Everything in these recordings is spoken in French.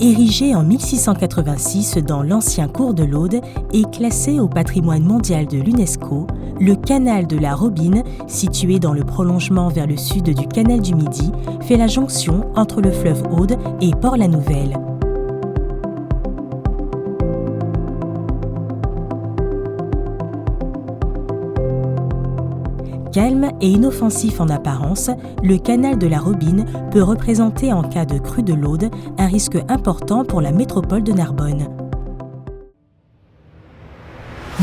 Érigé en 1686 dans l'ancien cours de l'Aude et classé au patrimoine mondial de l'UNESCO, le canal de la Robine, situé dans le prolongement vers le sud du canal du Midi, fait la jonction entre le fleuve Aude et Port-la-Nouvelle. Calme et inoffensif en apparence, le canal de la Robine peut représenter en cas de crue de l'Aude un risque important pour la métropole de Narbonne.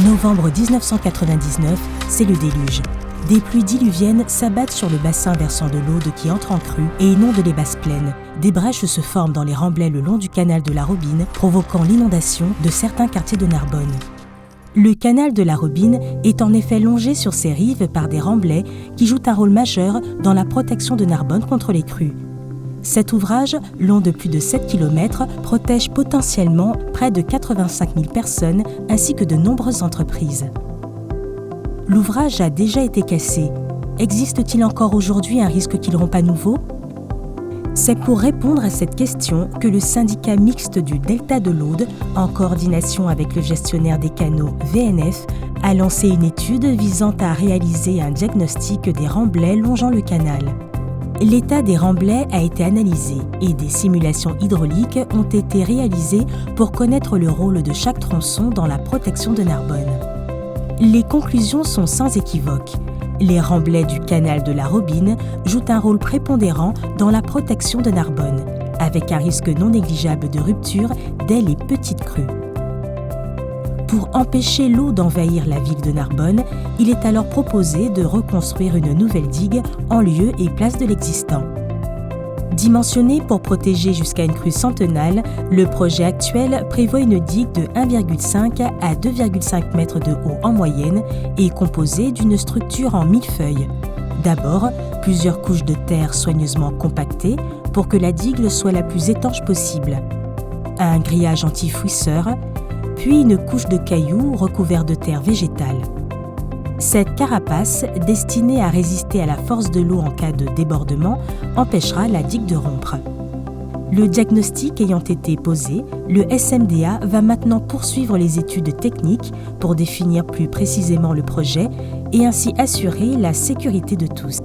Novembre 1999, c'est le déluge. Des pluies diluviennes s'abattent sur le bassin versant de l'Aude qui entre en crue et inonde les basses plaines. Des brèches se forment dans les remblais le long du canal de la Robine, provoquant l'inondation de certains quartiers de Narbonne. Le canal de la Robine est en effet longé sur ses rives par des remblais qui jouent un rôle majeur dans la protection de Narbonne contre les crues. Cet ouvrage, long de plus de 7 km, protège potentiellement près de 85 000 personnes ainsi que de nombreuses entreprises. L'ouvrage a déjà été cassé. Existe-t-il encore aujourd'hui un risque qu'il rompe à nouveau ? C'est pour répondre à cette question que le syndicat mixte du Delta de l'Aude, en coordination avec le gestionnaire des canaux VNF, a lancé une étude visant à réaliser un diagnostic des remblais longeant le canal. L'état des remblais a été analysé et des simulations hydrauliques ont été réalisées pour connaître le rôle de chaque tronçon dans la protection de Narbonne. Les conclusions sont sans équivoque. Les remblais du canal de la Robine jouent un rôle prépondérant dans la protection de Narbonne, avec un risque non négligeable de rupture dès les petites crues. Pour empêcher l'eau d'envahir la ville de Narbonne, il est alors proposé de reconstruire une nouvelle digue en lieu et place de l'existant. Dimensionné pour protéger jusqu'à une crue centennale, le projet actuel prévoit une digue de 1,5 à 2,5 mètres de haut en moyenne et composée d'une structure en millefeuille. D'abord, plusieurs couches de terre soigneusement compactées pour que la digue soit la plus étanche possible. Un grillage anti-fouisseur, puis une couche de cailloux recouvert de terre végétale. Cette carapace, destinée à résister à la force de l'eau en cas de débordement, empêchera la digue de rompre. Le diagnostic ayant été posé, le SMDA va maintenant poursuivre les études techniques pour définir plus précisément le projet et ainsi assurer la sécurité de tous.